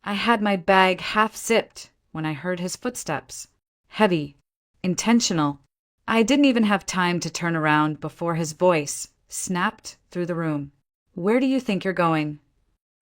I had my bag half zipped when I heard his footsteps. Heavy, intentional. I didn't even have time to turn around before his voice snapped through the room. "Where do you think you're going?"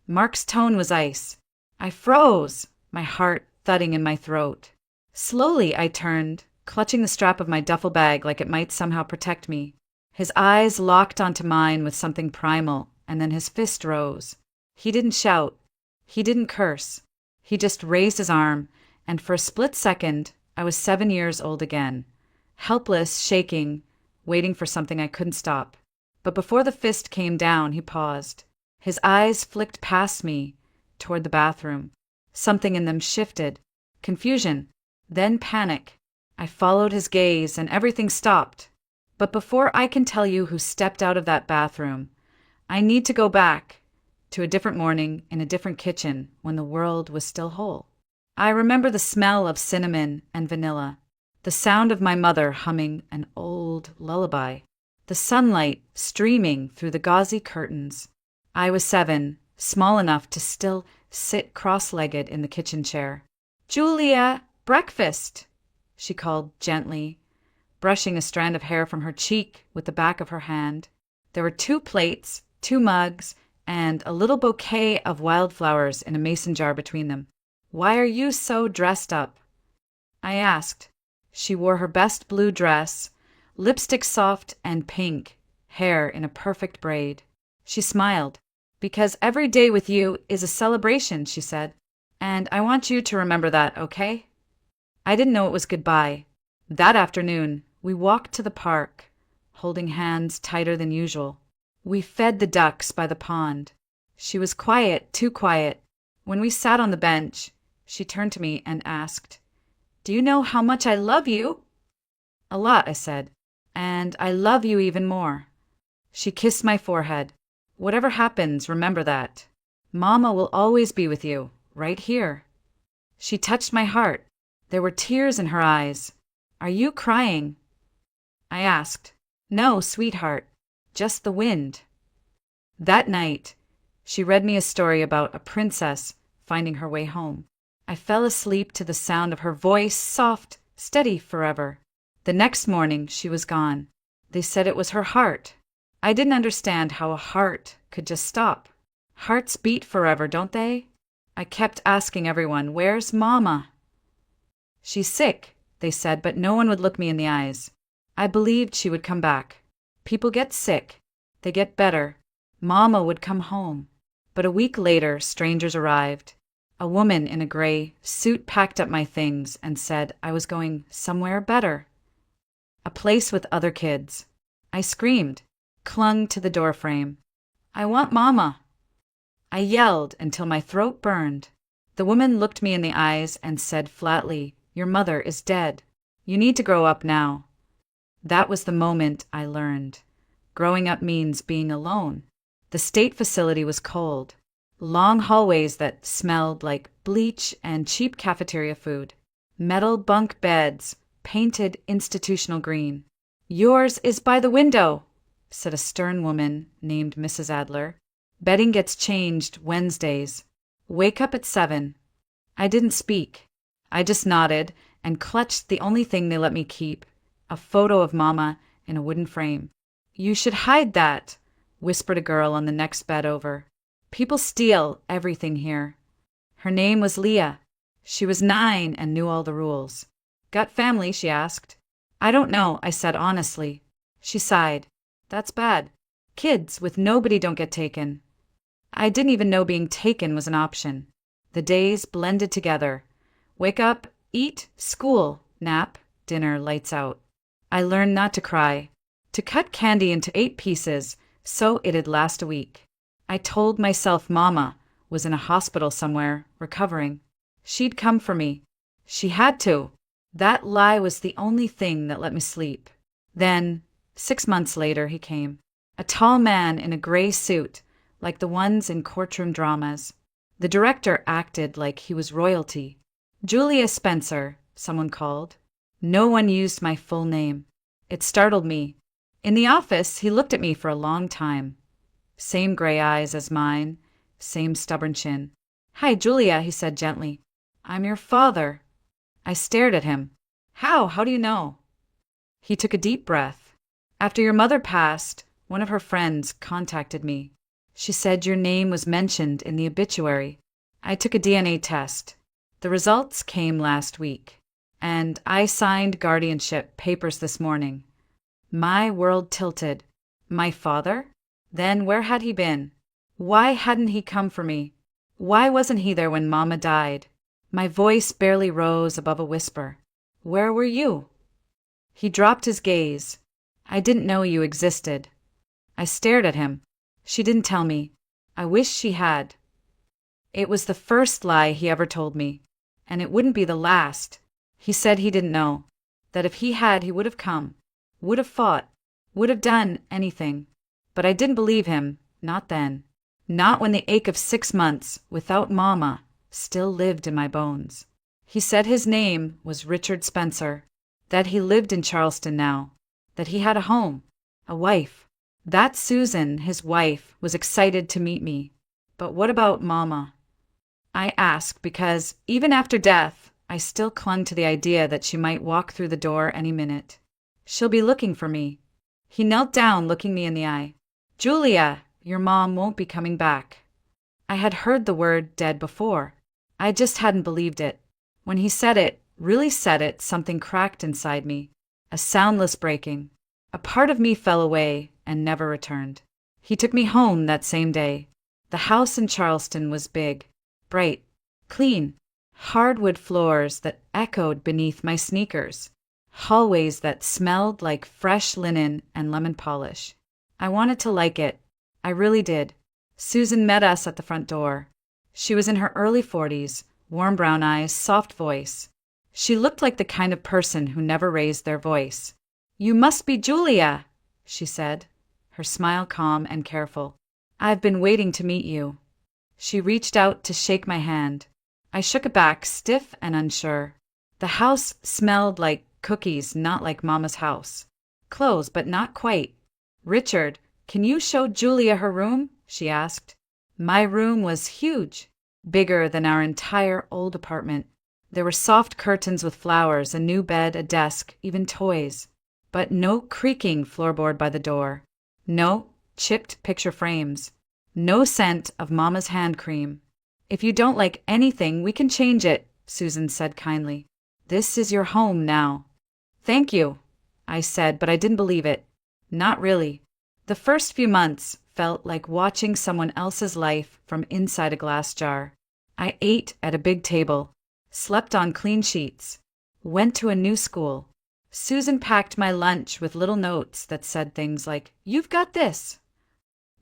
Mark's tone was ice. I froze, my heart thudding in my throat. Slowly I turned, clutching the strap of my duffel bag like it might somehow protect me. His eyes locked onto mine with something primal, and then his fist rose. He didn't shout. He didn't curse. He just raised his arm, and for a split second, I was 7 years old again. Helpless, shaking, waiting for something I couldn't stop. But before the fist came down, he paused. His eyes flicked past me, toward the bathroom. Something in them shifted. Confusion. Then panic. I followed his gaze, and everything stopped. But before I can tell you who stepped out of that bathroom, I need to go back to a different morning in a different kitchen when the world was still whole. I remember the smell of cinnamon and vanilla, the sound of my mother humming an old lullaby, the sunlight streaming through the gauzy curtains. I was 7, small enough to still sit cross-legged in the kitchen chair. "Julia, breakfast!" she called gently, brushing a strand of hair from her cheek with the back of her hand. There were 2 plates, 2 mugs, and a little bouquet of wildflowers in a mason jar between them. "Why are you so dressed up?" I asked. She wore her best blue dress, lipstick soft and pink, hair in a perfect braid. She smiled. "Because every day with you is a celebration," she said. "And I want you to remember that, okay?" I didn't know it was goodbye. That afternoon, we walked to the park, holding hands tighter than usual. We fed the ducks by the pond. She was quiet, too quiet. When we sat on the bench, she turned to me and asked, "Do you know how much I love you?" "A lot," I said. "And I love you even more." She kissed my forehead. "Whatever happens, remember that. Mama will always be with you, right here." She touched my heart. There were tears in her eyes. "Are you crying?" I asked. "No, sweetheart. Just the wind." That night, she read me a story about a princess finding her way home. I fell asleep to the sound of her voice, soft, steady forever. The next morning, she was gone. They said it was her heart. I didn't understand how a heart could just stop. Hearts beat forever, don't they? I kept asking everyone, "Where's Mama?" "She's sick," they said, but no one would look me in the eyes. I believed she would come back. People get sick. They get better. Mama would come home. But a week later, strangers arrived. A woman in a gray suit packed up my things and said I was going somewhere better. A place with other kids. I screamed, clung to the doorframe. "I want Mama." I yelled until my throat burned. The woman looked me in the eyes and said flatly, "Your mother is dead. You need to grow up now." That was the moment I learned. Growing up means being alone. The state facility was cold. Long hallways that smelled like bleach and cheap cafeteria food. Metal bunk beds, painted institutional green. "Yours is by the window," said a stern woman named Mrs. Adler. "Bedding gets changed Wednesdays. Wake up at 7. I didn't speak. I just nodded and clutched the only thing they let me keep, a photo of Mama in a wooden frame. "You should hide that," whispered a girl on the next bed over. "People steal everything here." Her name was Leah. She was 9 and knew all the rules. "Got family?" she asked. "I don't know," I said honestly. She sighed. "That's bad. Kids with nobody don't get taken." I didn't even know being taken was an option. The days blended together. Wake up, eat, school, nap, dinner, lights out. I learned not to cry, to cut candy into 8 pieces so it'd last a week. I told myself Mama was in a hospital somewhere, recovering. She'd come for me. She had to. That lie was the only thing that let me sleep. Then, 6 months later, he came. A tall man in a gray suit, like the ones in courtroom dramas. The director acted like he was royalty. "Julia Spencer," someone called. No one used my full name. It startled me. In the office, he looked at me for a long time. Same gray eyes as mine, same stubborn chin. "Hi, Julia," he said gently. "I'm your father." I stared at him. "How? How do you know?" He took a deep breath. "After your mother passed, one of her friends contacted me. She said your name was mentioned in the obituary. I took a DNA test. The results came last week. And I signed guardianship papers this morning." My world tilted. My father? Then where had he been? Why hadn't he come for me? Why wasn't he there when Mama died? My voice barely rose above a whisper. "Where were you?" He dropped his gaze. "I didn't know you existed." I stared at him. She didn't tell me. I wish she had. It was the first lie he ever told me, and it wouldn't be the last. He said he didn't know, that if he had, he would have come, would have fought, would have done anything. But I didn't believe him, not then. Not when the ache of 6 months, without Mama, still lived in my bones. He said his name was Richard Spencer, that he lived in Charleston now, that he had a home, a wife. That Susan, his wife, was excited to meet me. But what about Mama? I asked because, even after death, I still clung to the idea that she might walk through the door any minute. "She'll be looking for me." He knelt down, looking me in the eye. "Julia, your mom won't be coming back." I had heard the word dead before. I just hadn't believed it. When he said it, really said it, something cracked inside me. A soundless breaking. A part of me fell away and never returned. He took me home that same day. The house in Charleston was big, bright, clean, hardwood floors that echoed beneath my sneakers, hallways that smelled like fresh linen and lemon polish. I wanted to like it. I really did. Susan met us at the front door. She was in her early 40s, warm brown eyes, soft voice. She looked like the kind of person who never raised their voice. "You must be Julia," she said, her smile calm and careful. "I've been waiting to meet you." She reached out to shake my hand. I shook it back, stiff and unsure. The house smelled like cookies, not like Mama's house. Clothes, but not quite. "Richard, can you show Julia her room?" she asked. My room was huge, bigger than our entire old apartment. There were soft curtains with flowers, a new bed, a desk, even toys. But no creaking floorboard by the door. No chipped picture frames. No scent of Mama's hand cream. "If you don't like anything, we can change it," Susan said kindly. "This is your home now." "Thank you," I said, but I didn't believe it. Not really. The first few months felt like watching someone else's life from inside a glass jar. I ate at a big table, slept on clean sheets, went to a new school. Susan packed my lunch with little notes that said things like, "You've got this."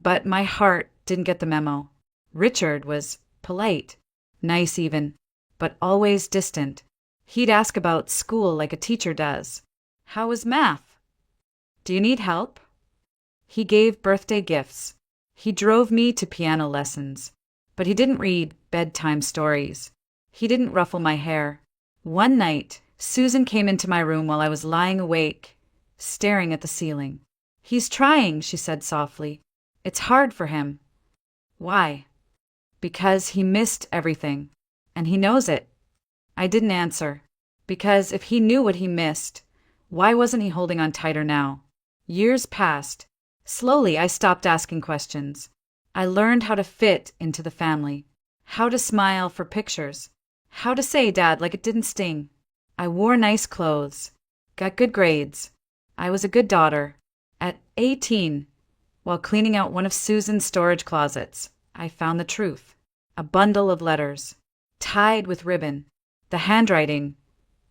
But my heart didn't get the memo. Richard was polite, nice even, but always distant. He'd ask about school like a teacher does. "How was math?" "Do you need help?" He gave birthday gifts. He drove me to piano lessons. But he didn't read bedtime stories. He didn't ruffle my hair. One night, Susan came into my room while I was lying awake, staring at the ceiling. "He's trying," she said softly. "It's hard for him." "Why?" "Because he missed everything, and he knows it." I didn't answer. Because if he knew what he missed, why wasn't he holding on tighter now? Years passed. Slowly, I stopped asking questions. I learned how to fit into the family, how to smile for pictures, how to say Dad like it didn't sting. I wore nice clothes, got good grades. I was a good daughter. At 18, while cleaning out one of Susan's storage closets, I found the truth. A bundle of letters, tied with ribbon, the handwriting,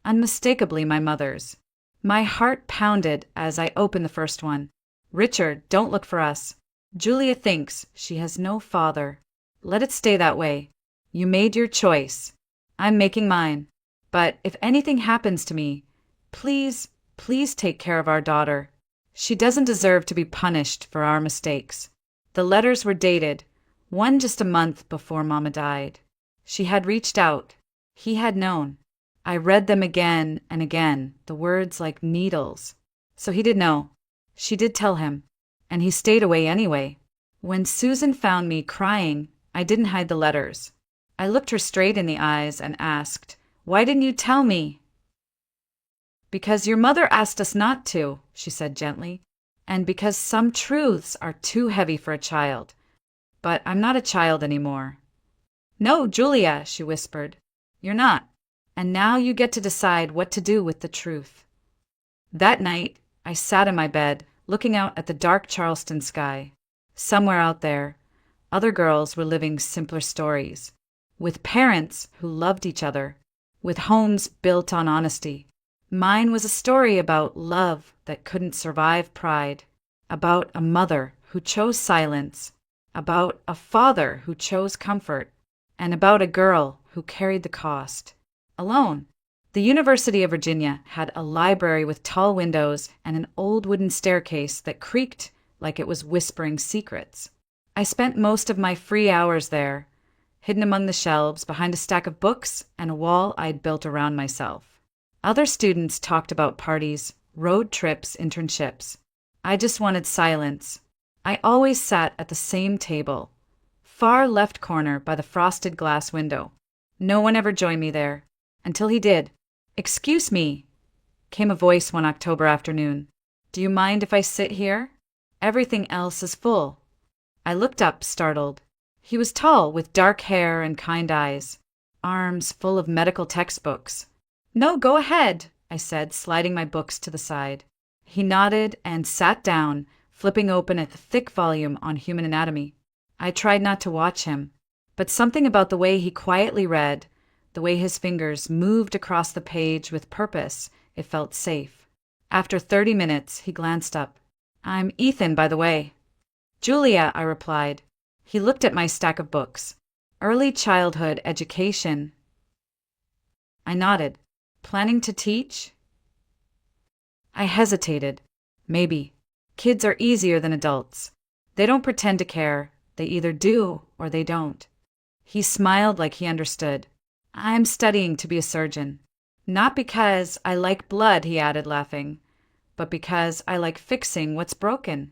unmistakably my mother's. My heart pounded as I opened the first one. "Richard, don't look for us. Julia thinks she has no father. Let it stay that way. You made your choice. I'm making mine. But if anything happens to me, please, please take care of our daughter. She doesn't deserve to be punished for our mistakes." The letters were dated, one just a month before Mama died. She had reached out. He had known. I read them again and again, the words like needles. So he did know. She did tell him. And he stayed away anyway. When Susan found me crying, I didn't hide the letters. I looked her straight in the eyes and asked, "Why didn't you tell me?" "Because your mother asked us not to," she said gently, "and because some truths are too heavy for a child. But I'm not a child anymore." "No, Julia," she whispered, "you're not. And now you get to decide what to do with the truth." That night, I sat in my bed, looking out at the dark Charleston sky. Somewhere out there, other girls were living simpler stories, with parents who loved each other, with homes built on honesty. Mine was a story about love that couldn't survive pride, about a mother who chose silence, about a father who chose comfort, and about a girl who carried the cost, alone. The University of Virginia had a library with tall windows and an old wooden staircase that creaked like it was whispering secrets. I spent most of my free hours there, hidden among the shelves behind a stack of books and a wall I'd built around myself. Other students talked about parties, road trips, internships. I just wanted silence. I always sat at the same table, far left corner by the frosted glass window. No one ever joined me there, until he did. "Excuse me," came a voice one October afternoon. "Do you mind if I sit here? Everything else is full." I looked up, startled. He was tall, with dark hair and kind eyes, arms full of medical textbooks. "No, go ahead," I said, sliding my books to the side. He nodded and sat down, flipping open a thick volume on human anatomy. I tried not to watch him, but something about the way he quietly read, the way his fingers moved across the page with purpose, it felt safe. After 30 minutes, he glanced up. "I'm Ethan, by the way." "Julia," I replied. He looked at my stack of books. "Early childhood education." I nodded. "Planning to teach?" I hesitated. Maybe. Kids are easier than adults. They don't pretend to care. They either do or they don't. He smiled like he understood. "I'm studying to be a surgeon. Not because I like blood," he added, laughing, "but because I like fixing what's broken."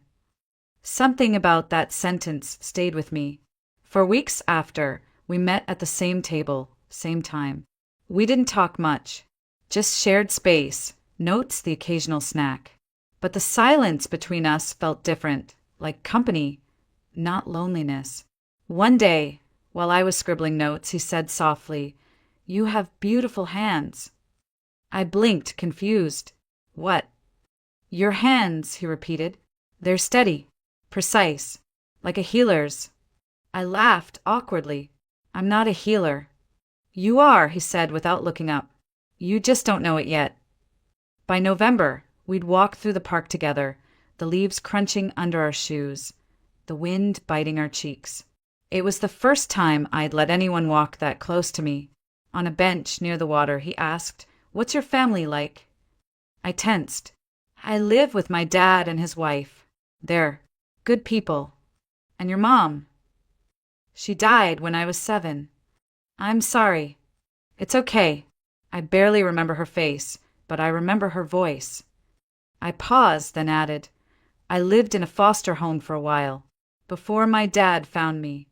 Something about that sentence stayed with me. For weeks after, we met at the same table, same time. We didn't talk much. Just shared space, notes, the occasional snack. But the silence between us felt different, like company, not loneliness. One day, while I was scribbling notes, he said softly, "You have beautiful hands." I blinked, confused. "What?" "Your hands," he repeated. "They're steady, precise, like a healer's." I laughed awkwardly. "I'm not a healer." "You are," he said without looking up. "You just don't know it yet." By November, we'd walk through the park together, the leaves crunching under our shoes, the wind biting our cheeks. It was the first time I'd let anyone walk that close to me. On a bench near the water, he asked, "What's your family like?" I tensed. "I live with my dad and his wife. They're good people." "And your mom?" "She died when I was 7. "I'm sorry." "It's okay." I barely remember her face, but I remember her voice. I paused, then added, "I lived in a foster home for a while, before my dad found me."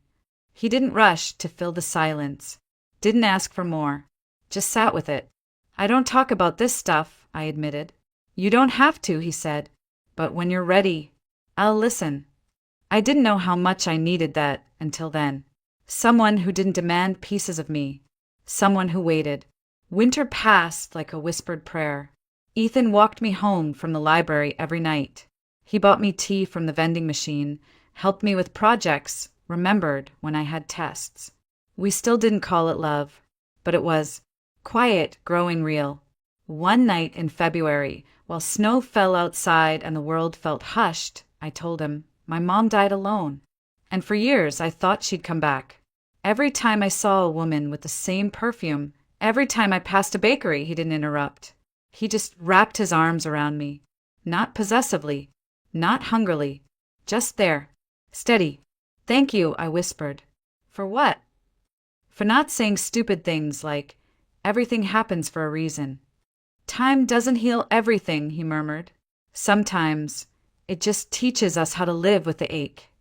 He didn't rush to fill the silence, didn't ask for more, just sat with it. "I don't talk about this stuff," I admitted. "You don't have to," he said, "but when you're ready, I'll listen." I didn't know how much I needed that until then. Someone who didn't demand pieces of me, someone who waited. Winter passed like a whispered prayer. Ethan walked me home from the library every night. He bought me tea from the vending machine, helped me with projects, remembered when I had tests. We still didn't call it love, but it was quiet, growing real. One night in February, while snow fell outside and the world felt hushed, I told him, "My mom died alone." And for years I thought she'd come back. Every time I saw a woman with the same perfume, every time I passed a bakery, he didn't interrupt. He just wrapped his arms around me. Not possessively, not hungrily, just there, steady. "Thank you," I whispered. "For what?" "For not saying stupid things like, 'Everything happens for a reason.'" "Time doesn't heal everything," he murmured. "Sometimes it just teaches us how to live with the ache."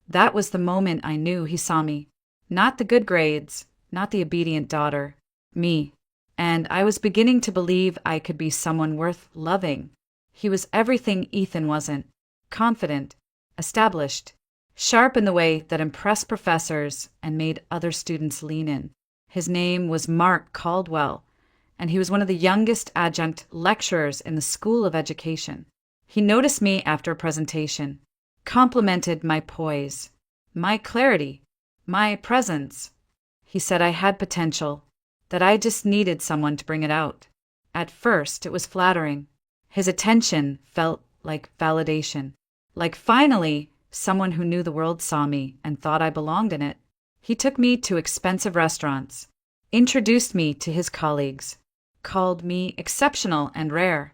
That was the moment I knew he saw me. Not the good grades, not the obedient daughter. Me. And I was beginning to believe I could be someone worth loving. He was everything Ethan wasn't. Confident, established, sharp in the way that impressed professors and made other students lean in. His name was Mark Caldwell, and he was one of the youngest adjunct lecturers in the School of Education. He noticed me after a presentation, complimented my poise, my clarity, my presence. He said I had potential, that I just needed someone to bring it out. At first, it was flattering. His attention felt like validation, like finally someone who knew the world saw me and thought I belonged in it. He took me to expensive restaurants, introduced me to his colleagues, called me exceptional and rare.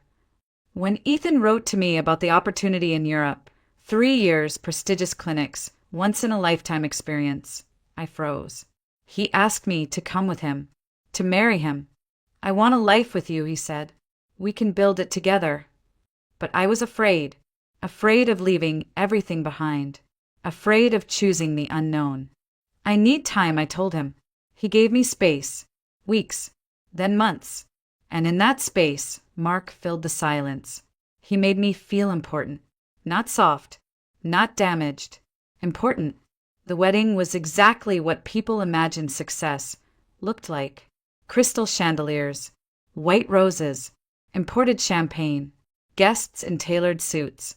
When Ethan wrote to me about the opportunity in Europe, 3 years, prestigious clinics, once-in-a-lifetime experience, I froze. He asked me to come with him, to marry him. I want a life with you, he said. We can build it together. But I was afraid of leaving everything behind, afraid of choosing the unknown. I need time, I told him. He gave me space, weeks, then months. And in that space, Mark filled the silence. He made me feel important, not soft, not damaged, important. The wedding was exactly what people imagined success looked like. Crystal chandeliers, white roses, imported champagne, guests in tailored suits,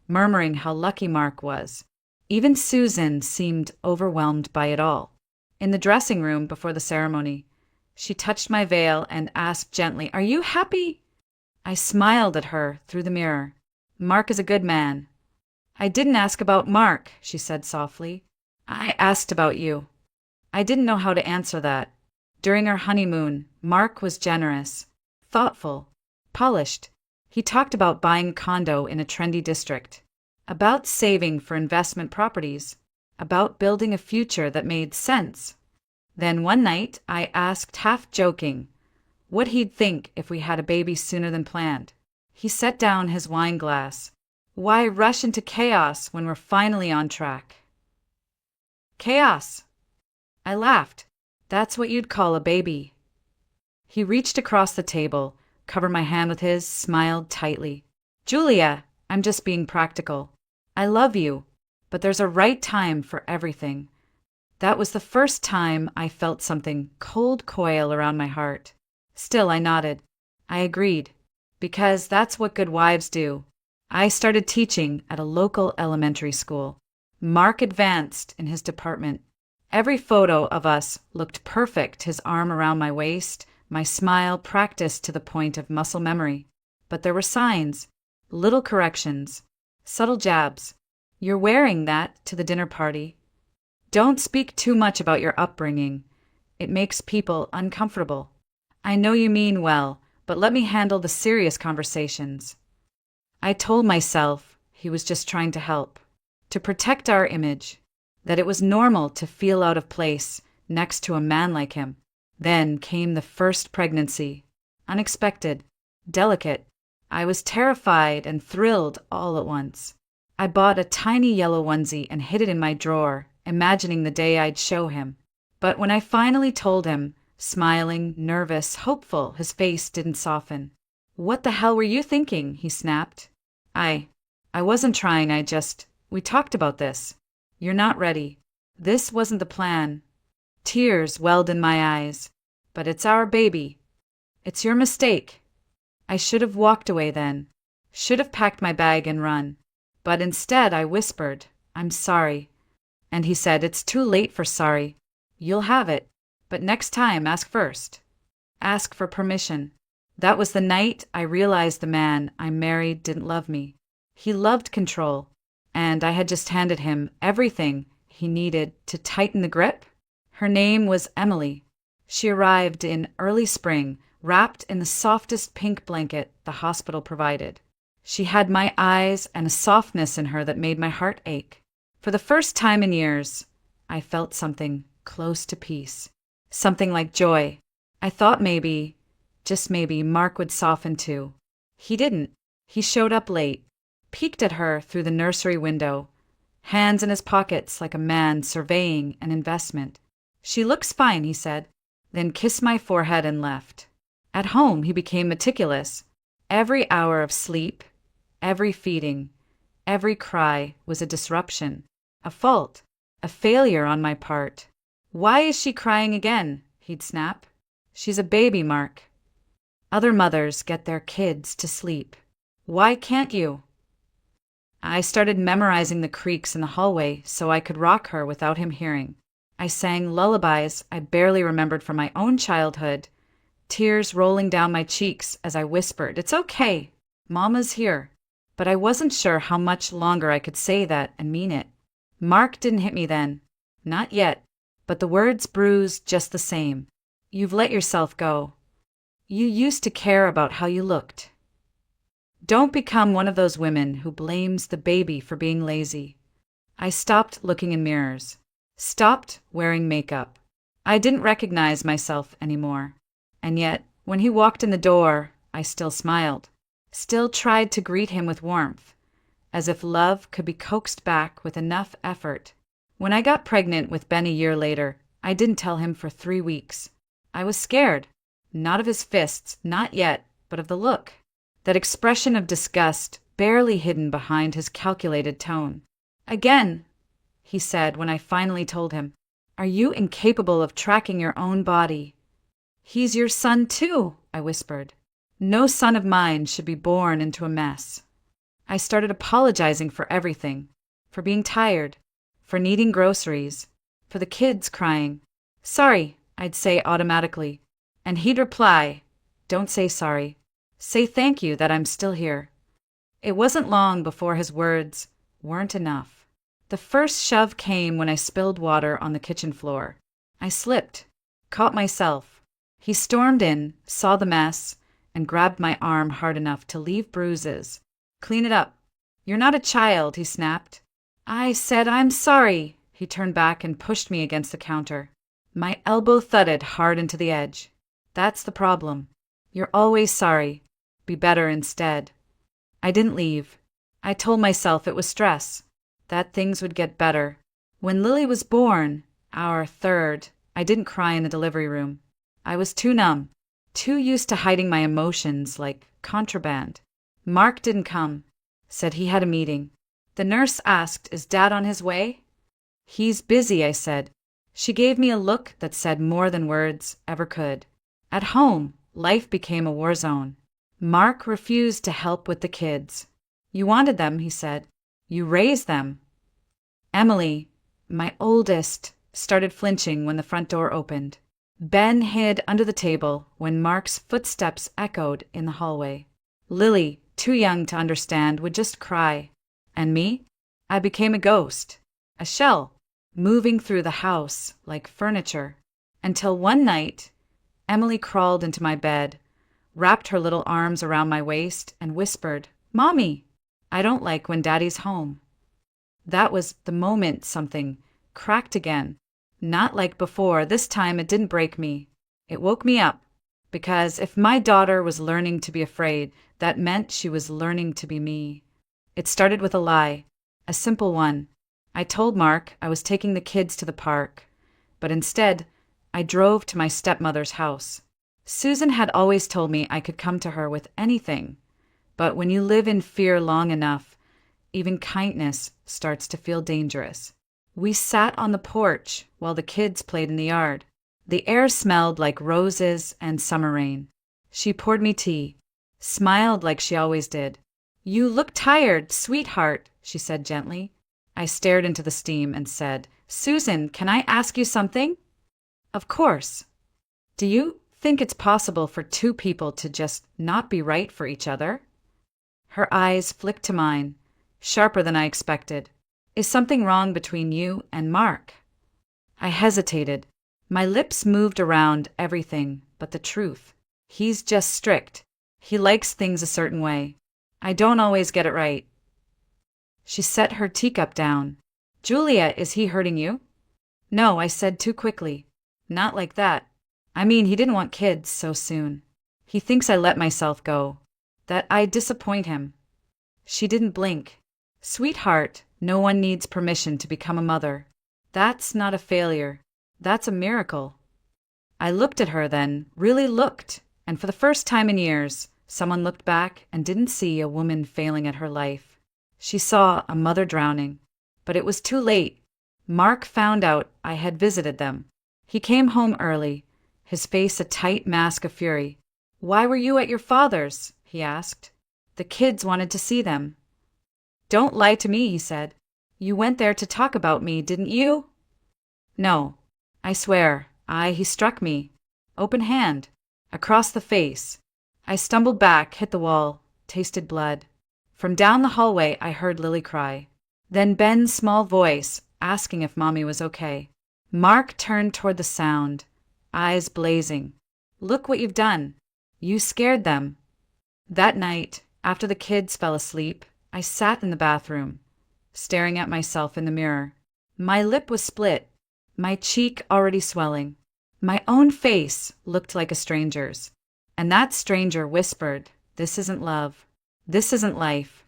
murmuring how lucky Mark was. Even Susan seemed overwhelmed by it all. In the dressing room before the ceremony, she touched my veil and asked gently, "Are you happy?" I smiled at her through the mirror. "Mark is a good man." "I didn't ask about Mark," she said softly. "I asked about you." I didn't know how to answer that. During our honeymoon, Mark was generous, thoughtful, polished. He talked about buying a condo in a trendy district, about saving for investment properties, about building a future that made sense. Then one night, I asked, half joking, what he'd think if we had a baby sooner than planned. He set down his wine glass. "Why rush into chaos when we're finally on track?" "Chaos." I laughed. "That's what you'd call a baby." He reached across the table, covered my hand with his, smiled tightly. "Julia, I'm just being practical. I love you, but there's a right time for everything." That was the first time I felt something cold coil around my heart. Still, I nodded. I agreed, because that's what good wives do. I started teaching at a local elementary school. Mark advanced in his department. Every photo of us looked perfect, his arm around my waist, my smile practiced to the point of muscle memory. But there were signs, little corrections, subtle jabs. "You're wearing that to the dinner party. Don't speak too much about your upbringing. It makes people uncomfortable. I know you mean well, but let me handle the serious conversations." I told myself he was just trying to help, to protect our image, that it was normal to feel out of place next to a man like him. Then came the first pregnancy. Unexpected, delicate. I was terrified and thrilled all at once. I bought a tiny yellow onesie and hid it in my drawer, imagining the day I'd show him. But when I finally told him, smiling, nervous, hopeful, his face didn't soften. "What the hell were you thinking?" he snapped. I wasn't trying, we talked about this. You're not ready. This wasn't the plan." Tears welled in my eyes. "But it's our baby. It's your mistake." I should have walked away then, should have packed my bag and run. But instead I whispered, "I'm sorry." And he said, "It's too late for sorry. You'll have it. But next time, ask first. Ask for permission." That was the night I realized the man I married didn't love me. He loved control, and I had just handed him everything he needed to tighten the grip. Her name was Emily. She arrived in early spring, wrapped in the softest pink blanket the hospital provided. She had my eyes and a softness in her that made my heart ache. For the first time in years, I felt something close to peace, something like joy. I thought maybe, just maybe, Mark would soften too. He didn't. He showed up late, peeked at her through the nursery window, hands in his pockets like a man surveying an investment. She looks fine, he said, then kissed my forehead and left. At home, he became meticulous. Every hour of sleep, every feeding, every cry was a disruption, a fault, a failure on my part. Why is she crying again? He'd snap. She's a baby, Mark. Other mothers get their kids to sleep. Why can't you? I started memorizing the creaks in the hallway so I could rock her without him hearing. I sang lullabies I barely remembered from my own childhood, tears rolling down my cheeks as I whispered, "It's okay, Mama's here." But I wasn't sure how much longer I could say that and mean it. Mark didn't hit me then. Not yet, but the words bruised just the same. You've let yourself go. You used to care about how you looked. Don't become one of those women who blames the baby for being lazy. I stopped looking in mirrors. Stopped wearing makeup. I didn't recognize myself anymore. And yet, when he walked in the door, I still smiled. Still tried to greet him with warmth, as if love could be coaxed back with enough effort. When I got pregnant with Ben a year later, I didn't tell him for 3 weeks. I was scared. Not of his fists, not yet, but of the look. That expression of disgust barely hidden behind his calculated tone. "Again," he said when I finally told him, "are you incapable of tracking your own body?" "He's your son too," I whispered. "No son of mine should be born into a mess." I started apologizing for everything. For being tired. For needing groceries. For the kids crying. "Sorry," I'd say automatically. And he'd reply, "Don't say sorry. Say thank you that I'm still here." It wasn't long before his words weren't enough. The first shove came when I spilled water on the kitchen floor. I slipped, caught myself. He stormed in, saw the mess, and grabbed my arm hard enough to leave bruises. "Clean it up. You're not a child," he snapped. I said, "I'm sorry." He turned back and pushed me against the counter. My elbow thudded hard into the edge. "That's the problem. You're always sorry. Be better instead." I didn't leave. I told myself it was stress, that things would get better. When Lily was born, our third, I didn't cry in the delivery room. I was too numb, too used to hiding my emotions like contraband. Mark didn't come. Said he had a meeting. The nurse asked, "Is Dad on his way?" "He's busy," I said. She gave me a look that said more than words ever could. At home, life became a war zone. Mark refused to help with the kids. "You wanted them," he said. "You raised them." Emily, my oldest, started flinching when the front door opened. Ben hid under the table when Mark's footsteps echoed in the hallway. Lily, too young to understand, would just cry. And me? I became a ghost, a shell, moving through the house like furniture. Until one night, Emily crawled into my bed, wrapped her little arms around my waist, and whispered, "Mommy, I don't like when Daddy's home." That was the moment something cracked again. Not like before. This time it didn't break me. It woke me up. Because if my daughter was learning to be afraid, that meant she was learning to be me. It started with a lie. A simple one. I told Mark I was taking the kids to the park. But instead, I drove to my stepmother's house. Susan had always told me I could come to her with anything. But when you live in fear long enough, even kindness starts to feel dangerous. We sat on the porch while the kids played in the yard. The air smelled like roses and summer rain. She poured me tea, smiled like she always did. "You look tired, sweetheart," she said gently. I stared into the steam and said, "Susan, can I ask you something?" "Of course." "Do you think it's possible for two people to just not be right for each other?" Her eyes flicked to mine, sharper than I expected. "Is something wrong between you and Mark?" I hesitated. My lips moved around everything but the truth. He's just strict. He likes things a certain way. I don't always get it right. She set her teacup down. "Julia, is he hurting you?" "No," I said too quickly. "Not like that. I mean, he didn't want kids so soon. He thinks I let myself go. That I disappoint him." She didn't blink. "Sweetheart, no one needs permission to become a mother. That's not a failure. That's a miracle. I looked at her then, really looked, and for the first time in years, someone looked back and didn't see a woman failing at her life. She saw a mother drowning. But it was too late. Mark found out I had visited them. He came home early, his face a tight mask of fury. "Why were you at your father's?" he asked. "The kids wanted to see them." "Don't lie to me," he said. "You went there to talk about me, didn't you?" "No. I swear. He struck me. Open hand. Across the face. I stumbled back, hit the wall, tasted blood. From down the hallway I heard Lily cry. Then Ben's small voice, asking if Mommy was okay. Mark turned toward the sound, eyes blazing. "Look what you've done. You scared them." That night, after the kids fell asleep, I sat in the bathroom, staring at myself in the mirror. My lip was split, my cheek already swelling. My own face looked like a stranger's. And that stranger whispered, "This isn't love. This isn't life."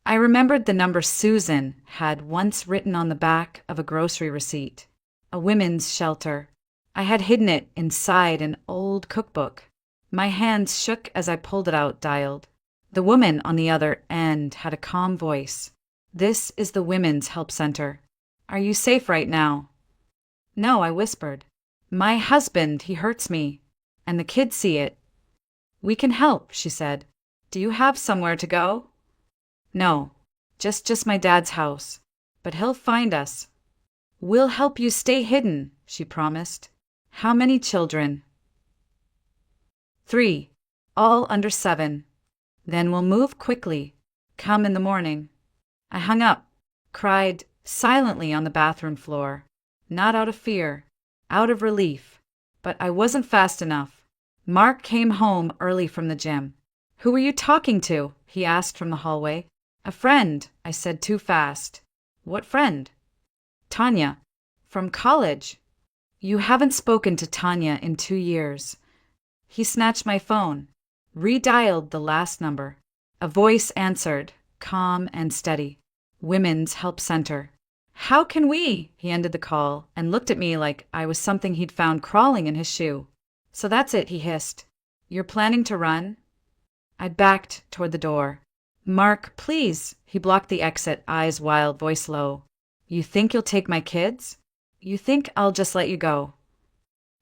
I remembered the number Susan had once written on the back of a grocery receipt. A women's shelter. I had hidden it inside an old cookbook. My hands shook as I pulled it out, dialed. The woman on the other end had a calm voice. "This is the Women's Help Center. Are you safe right now?" "No," I whispered. "My husband, he hurts me. And the kids see it." "We can help," she said. "Do you have somewhere to go?" "No, just my dad's house. But he'll find us." "We'll help you stay hidden," she promised. "How many children?" 3, all under 7. "Then we'll move quickly. Come in the morning." I hung up, cried silently on the bathroom floor. Not out of fear, out of relief. But I wasn't fast enough. Mark came home early from the gym. "Who were you talking to?" he asked from the hallway. "A friend," I said too fast. "What friend?" "Tanya. From college." "You haven't spoken to Tanya in 2 years." He snatched my phone, redialed the last number. A voice answered, calm and steady. "Women's Help Center." "How can we?" He ended the call and looked at me like I was something he'd found crawling in his shoe. "So that's it," he hissed. "You're planning to run?" I backed toward the door. "Mark, please." He blocked the exit, eyes wild, voice low. "You think you'll take my kids? You think I'll just let you go?"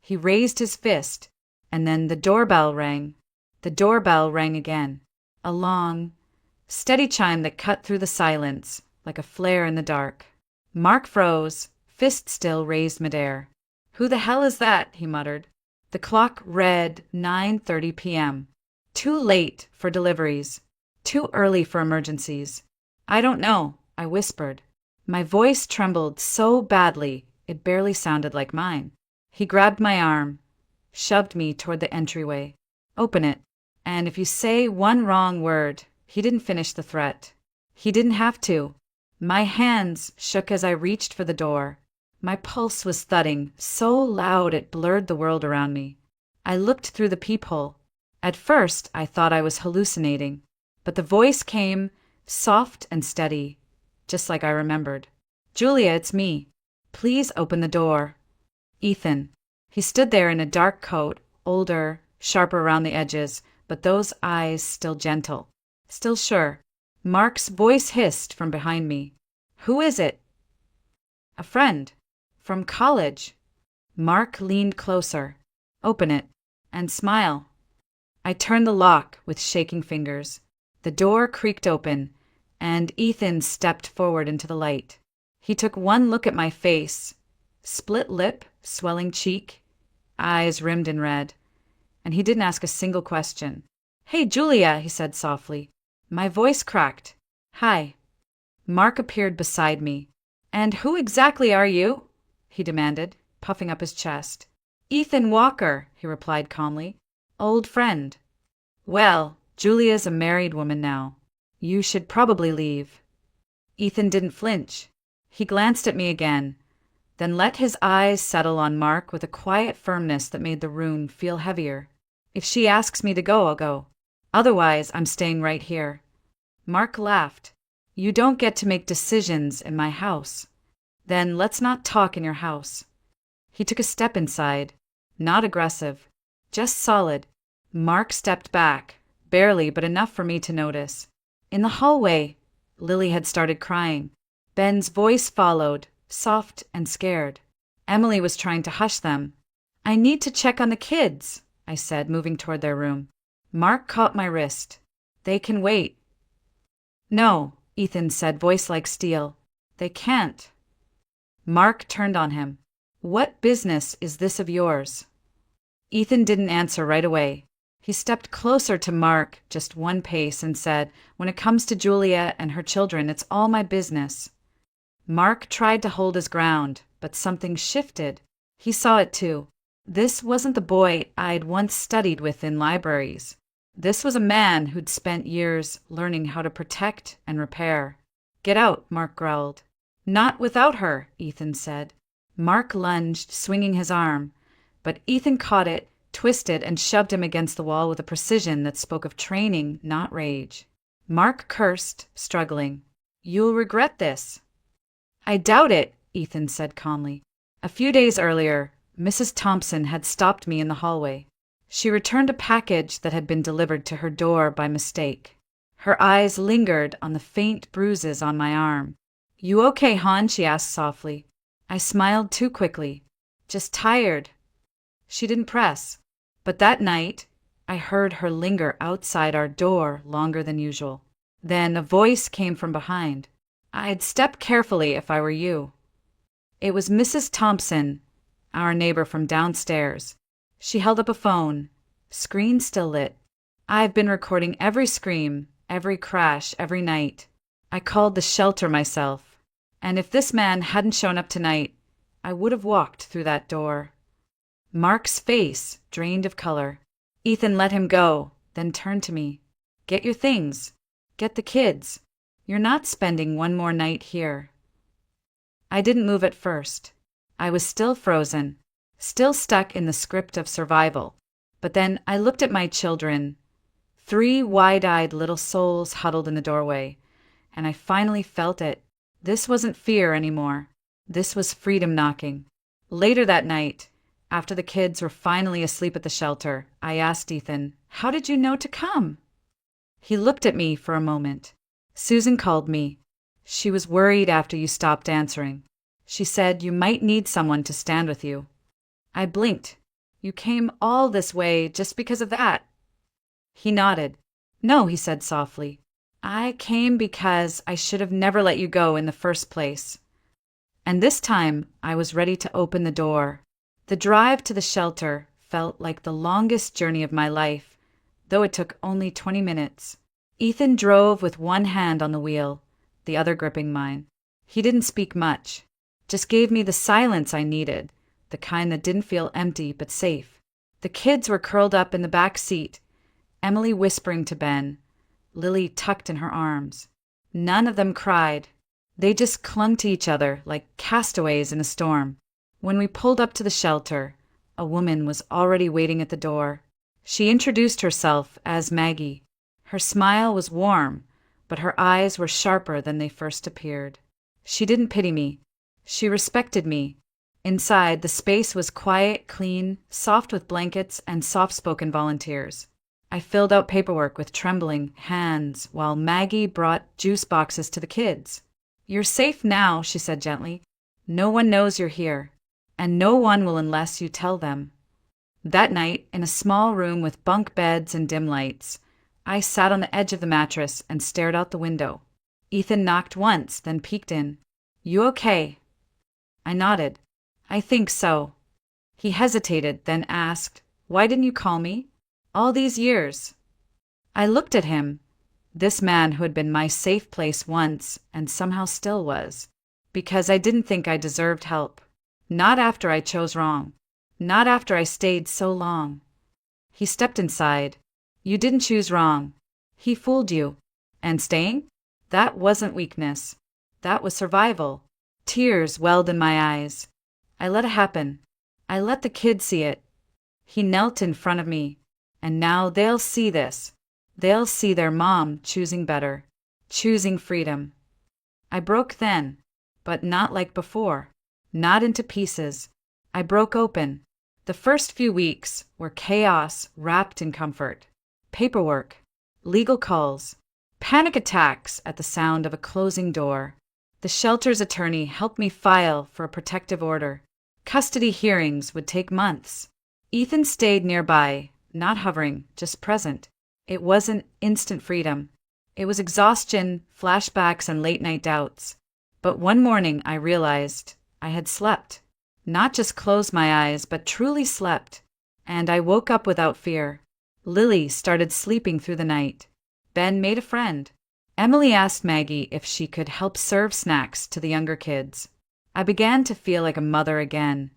He raised his fist, and then the doorbell rang. The doorbell rang again. A long, steady chime that cut through the silence like a flare in the dark. Mark froze, fist still raised midair. "Who the hell is that?" he muttered. The clock read 9:30 p.m. Too late for deliveries. Too early for emergencies. "I don't know," I whispered. My voice trembled so badly it barely sounded like mine. He grabbed my arm, shoved me toward the entryway. "Open it. And if you say one wrong word," he didn't finish the threat. He didn't have to. My hands shook as I reached for the door. My pulse was thudding so loud it blurred the world around me. I looked through the peephole. At first, I thought I was hallucinating, but the voice came soft and steady, just like I remembered. "Julia, it's me. Please open the door." Ethan. He stood there in a dark coat, older, sharper around the edges, but those eyes still gentle, still sure. Mark's voice hissed from behind me. "Who is it?" "A friend. From college." Mark leaned closer. "Open it. And smile." I turned the lock with shaking fingers. The door creaked open, and Ethan stepped forward into the light. He took one look at my face, split lip, swelling cheek, eyes rimmed in red, and he didn't ask a single question. "Hey, Julia," he said softly. My voice cracked. "Hi." Mark appeared beside me. "And who exactly are you?" he demanded, puffing up his chest. "Ethan Walker," he replied calmly. "Old friend." "Well, Julia's a married woman now. You should probably leave." Ethan didn't flinch. He glanced at me again, then let his eyes settle on Mark with a quiet firmness that made the room feel heavier. "If she asks me to go, I'll go. Otherwise, I'm staying right here." Mark laughed. "You don't get to make decisions in my house." "Then let's not talk in your house." He took a step inside. Not aggressive, just solid. Mark stepped back, barely, but enough for me to notice. In the hallway, Lily had started crying. Ben's voice followed, soft and scared. Emily was trying to hush them. "I need to check on the kids," I said, moving toward their room. Mark caught my wrist. "They can wait." "No," Ethan said, voice like steel. "They can't." Mark turned on him. "What business is this of yours?" Ethan didn't answer right away. He stepped closer to Mark, just one pace, and said, "When it comes to Julia and her children, it's all my business." Mark tried to hold his ground, but something shifted. He saw it too. This wasn't the boy I'd once studied with in libraries. This was a man who'd spent years learning how to protect and repair. "Get out," Mark growled. "Not without her," Ethan said. Mark lunged, swinging his arm, but Ethan caught it, twisted, and shoved him against the wall with a precision that spoke of training, not rage. Mark cursed, struggling. "You'll regret this." "I doubt it," Ethan said calmly. A few days earlier, Mrs. Thompson had stopped me in the hallway. She returned a package that had been delivered to her door by mistake. Her eyes lingered on the faint bruises on my arm. "You okay, hon?" she asked softly. I smiled too quickly. "Just tired." She didn't press. But that night, I heard her linger outside our door longer than usual. Then a voice came from behind. "I'd step carefully if I were you." It was Mrs. Thompson, our neighbor from downstairs. She held up a phone, screen still lit. "I've been recording every scream, every crash, every night. I called the shelter myself. And if this man hadn't shown up tonight, I would have walked through that door." Mark's face drained of color. Ethan let him go, then turned to me. "Get your things. Get the kids. You're not spending one more night here." I didn't move at first. I was still frozen, still stuck in the script of survival. But then I looked at my children, 3 wide-eyed little souls huddled in the doorway, and I finally felt it. This wasn't fear anymore. This was freedom knocking. Later that night, after the kids were finally asleep at the shelter, I asked Ethan, "How did you know to come?" He looked at me for a moment. "Susan called me. She was worried after you stopped answering. She said you might need someone to stand with you." I blinked. "You came all this way just because of that?" He nodded. "No," he said softly. "I came because I should have never let you go in the first place." And this time I was ready to open the door. The drive to the shelter felt like the longest journey of my life, though it took only 20 minutes. Ethan drove with one hand on the wheel, the other gripping mine. He didn't speak much, just gave me the silence I needed, the kind that didn't feel empty but safe. The kids were curled up in the back seat, Emily whispering to Ben, Lily tucked in her arms. None of them cried. They just clung to each other like castaways in a storm. When we pulled up to the shelter, a woman was already waiting at the door. She introduced herself as Maggie. Her smile was warm, but her eyes were sharper than they first appeared. She didn't pity me. She respected me. Inside, the space was quiet, clean, soft with blankets and soft-spoken volunteers. I filled out paperwork with trembling hands while Maggie brought juice boxes to the kids. "You're safe now," she said gently. "No one knows you're here, and no one will unless you tell them." That night, in a small room with bunk beds and dim lights, I sat on the edge of the mattress and stared out the window. Ethan knocked once, then peeked in. "You okay?" I nodded. "I think so." He hesitated, then asked, "Why didn't you call me? All these years." I looked at him, this man who had been my safe place once and somehow still was, because I didn't think I deserved help. Not after I chose wrong. Not after I stayed so long. He stepped inside. "You didn't choose wrong. He fooled you. And staying? That wasn't weakness. That was survival." Tears welled in my eyes. I let it happen. I let the kids see it. He knelt in front of me, and now they'll see this. They'll see their mom choosing better, choosing freedom. I broke then, but not like before. Not into pieces. I broke open. The first few weeks were chaos wrapped in comfort. Paperwork, legal calls, panic attacks at the sound of a closing door. The shelter's attorney helped me file for a protective order. Custody hearings would take months. Ethan stayed nearby, not hovering, just present. It wasn't instant freedom. It was exhaustion, flashbacks, and late-night doubts. But one morning I realized I had slept. Not just closed my eyes, but truly slept. And I woke up without fear. Lily started sleeping through the night. Ben made a friend. Emily asked Maggie if she could help serve snacks to the younger kids. I began to feel like a mother again.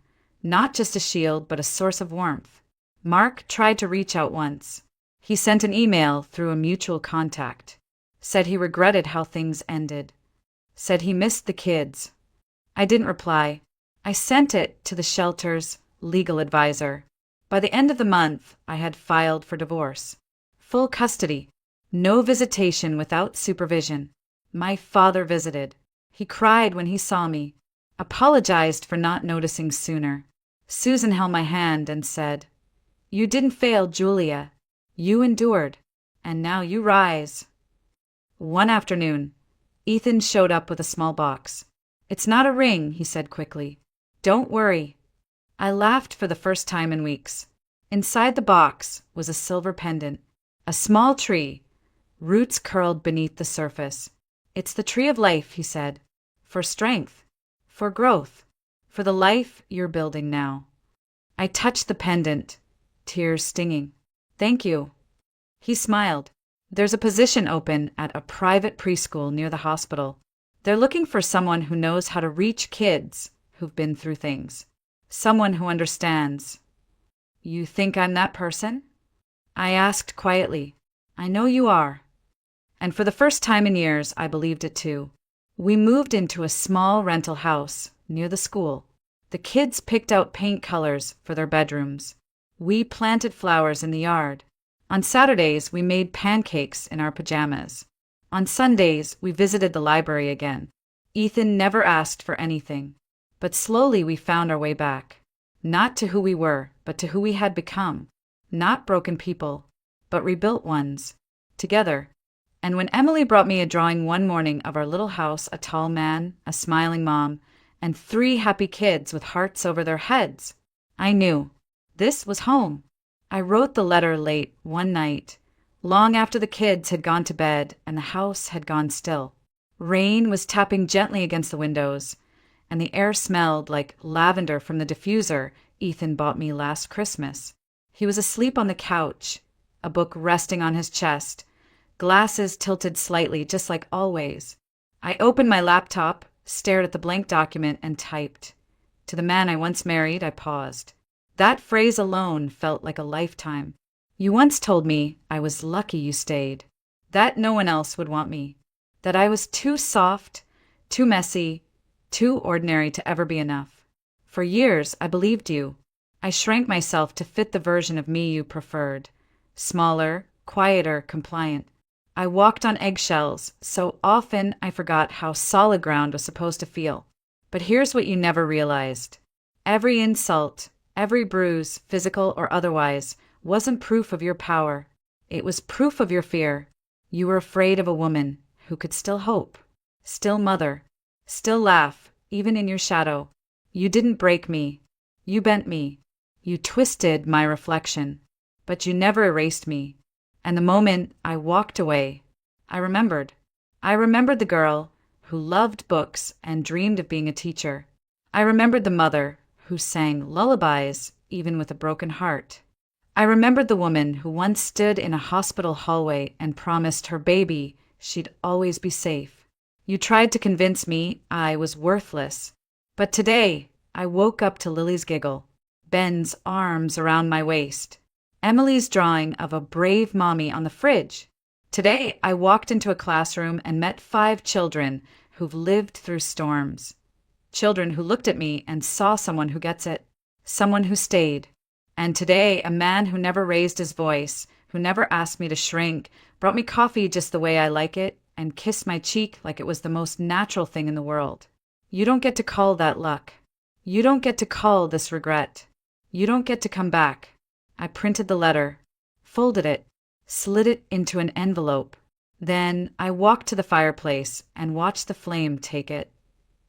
Not just a shield, but a source of warmth. Mark tried to reach out once. He sent an email through a mutual contact. Said he regretted how things ended. Said he missed the kids. I didn't reply. I sent it to the shelter's legal advisor. By the end of the month, I had filed for divorce. Full custody. No visitation without supervision. My father visited. He cried when he saw me. Apologized for not noticing sooner. Susan held my hand and said, "You didn't fail, Julia. You endured. And now you rise." One afternoon, Ethan showed up with a small box. "It's not a ring," he said quickly. "Don't worry." I laughed for the first time in weeks. Inside the box was a silver pendant, a small tree, roots curled beneath the surface. "It's the tree of life," he said. "For strength, for growth, for the life you're building now." I touched the pendant, tears stinging. "Thank you." He smiled. "There's a position open at a private preschool near the hospital. They're looking for someone who knows how to reach kids who've been through things. Someone who understands." "You think I'm that person?" I asked quietly. "I know you are." And for the first time in years, I believed it too. We moved into a small rental house near the school. The kids picked out paint colors for their bedrooms. We planted flowers in the yard. On Saturdays, we made pancakes in our pajamas. On Sundays, we visited the library again. Ethan never asked for anything. But slowly we found our way back. Not to who we were, but to who we had become. Not broken people, but rebuilt ones. Together. And when Emily brought me a drawing one morning of our little house, a tall man, a smiling mom, and 3 happy kids with hearts over their heads, I knew. This was home. I wrote the letter late one night, long after the kids had gone to bed and the house had gone still. Rain was tapping gently against the windows, and the air smelled like lavender from the diffuser Ethan bought me last Christmas. He was asleep on the couch, a book resting on his chest, glasses tilted slightly, just like always. I opened my laptop, stared at the blank document, and typed. To the man I once married, I paused. That phrase alone felt like a lifetime. "You once told me I was lucky you stayed, that no one else would want me, that I was too soft, too messy, too ordinary to ever be enough. For years, I believed you. I shrank myself to fit the version of me you preferred. Smaller, quieter, compliant. I walked on eggshells, so often I forgot how solid ground was supposed to feel. But here's what you never realized. Every insult, every bruise, physical or otherwise, wasn't proof of your power. It was proof of your fear. You were afraid of a woman who could still hope, still mother, still laugh, even in your shadow. You didn't break me. You bent me. You twisted my reflection. But you never erased me. And the moment I walked away, I remembered. I remembered the girl who loved books and dreamed of being a teacher. I remembered the mother who sang lullabies even with a broken heart. I remembered the woman who once stood in a hospital hallway and promised her baby she'd always be safe. You tried to convince me I was worthless. But today, I woke up to Lily's giggle, Ben's arms around my waist, Emily's drawing of a brave mommy on the fridge. Today, I walked into a classroom and met 5 children who've lived through storms. Children who looked at me and saw someone who gets it, someone who stayed. And today, a man who never raised his voice, who never asked me to shrink, brought me coffee just the way I like it, and kissed my cheek like it was the most natural thing in the world. You don't get to call that luck. You don't get to call this regret. You don't get to come back. I printed the letter, folded it, slid it into an envelope. Then I walked to the fireplace and watched the flame take it.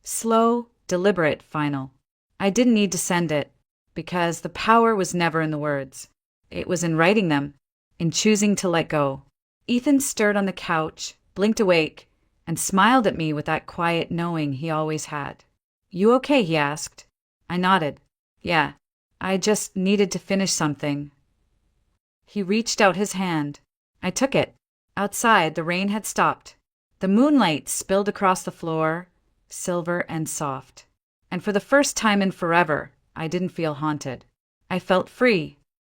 Slow, deliberate, final. I didn't need to send it, because the power was never in the words. It was in writing them, in choosing to let go. Ethan stirred on the couch, blinked awake, and smiled at me with that quiet knowing he always had. "You okay?" he asked. I nodded. "Yeah, I just needed to finish something." He reached out his hand. I took it. Outside, the rain had stopped. The moonlight spilled across the floor, silver and soft. And for the first time in forever, I didn't feel haunted. I felt free.